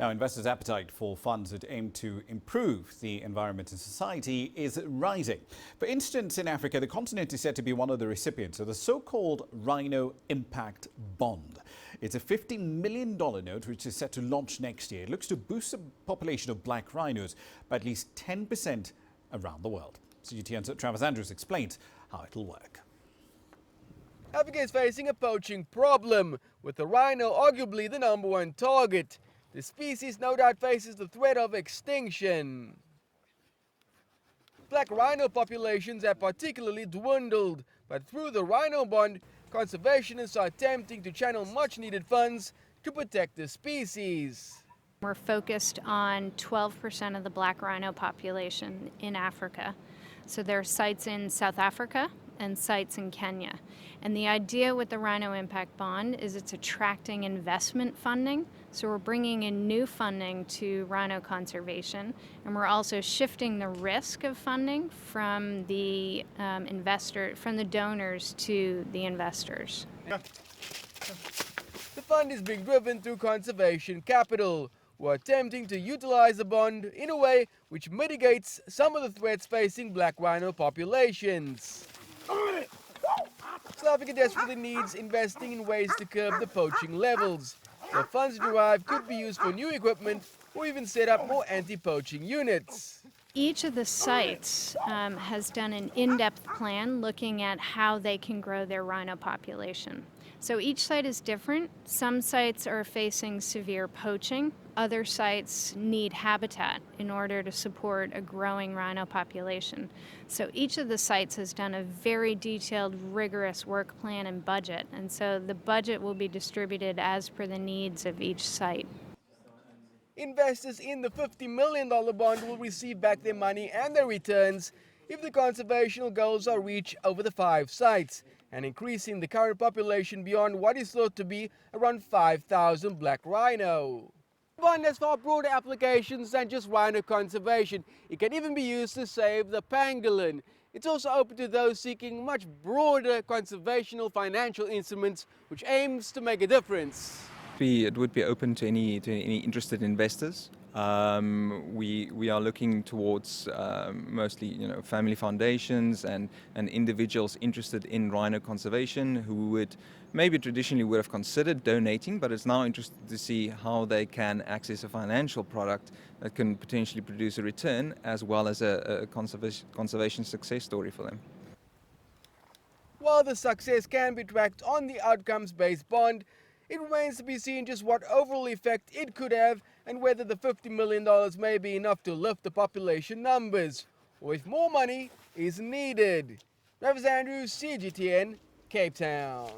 Now, investors' appetite for funds that aim to improve the environment and society is rising. For instance, in Africa, the continent is said to be one of the recipients of the so-called Rhino Impact Bond. It's a $50 million note which is set to launch next year. It looks to boost the population of black rhinos by at least 10% around the world. CGTN's Travis Andrews explains how it'll work. Africa is facing a poaching problem, with the rhino arguably the #1 target. The species no doubt faces the threat of extinction. Black rhino populations have particularly dwindled, but through the Rhino Bond, conservationists are attempting to channel much-needed funds to protect the species. We're focused on 12% of the black rhino population in Africa. So there are sites in South Africa and sites in Kenya. And the idea with the Rhino Impact Bond is it's attracting investment funding. So we're bringing in new funding to rhino conservation, and we're also shifting the risk of funding from the donors to the investors. The fund is being driven through conservation capital, who are attempting to utilize the bond in a way which mitigates some of the threats facing black rhino populations. South Africa desperately needs investing in ways to curb the poaching levels. The funds derived could be used for new equipment or even set up more anti-poaching units. Each of the sites has done an in-depth plan looking at how they can grow their rhino population. So each site is different. Some sites are facing severe poaching. Other sites need habitat in order to support a growing rhino population. So each of the sites has done a very detailed, rigorous work plan and budget. And so the budget will be distributed as per the needs of each site. Investors in the $50 million bond will receive back their money and their returns if the conservational goals are reached over the 5 sites, and increasing the current population beyond what is thought to be around 5,000 black rhino. The bond has far broader applications than just rhino conservation. It can even be used to save the pangolin. It's also open to those seeking much broader conservational financial instruments, which aims to make a difference. It would be open to any interested investors. We are looking towards mostly family foundations and individuals interested in rhino conservation who would maybe traditionally would have considered donating, but it's now interested to see how they can access a financial product that can potentially produce a return as well as a conservation success story for them. While the success can be tracked on the outcomes-based bond, it remains to be seen just what overall effect it could have and whether the $50 million may be enough to lift the population numbers, or if more money is needed. Travis Andrews, CGTN, Cape Town.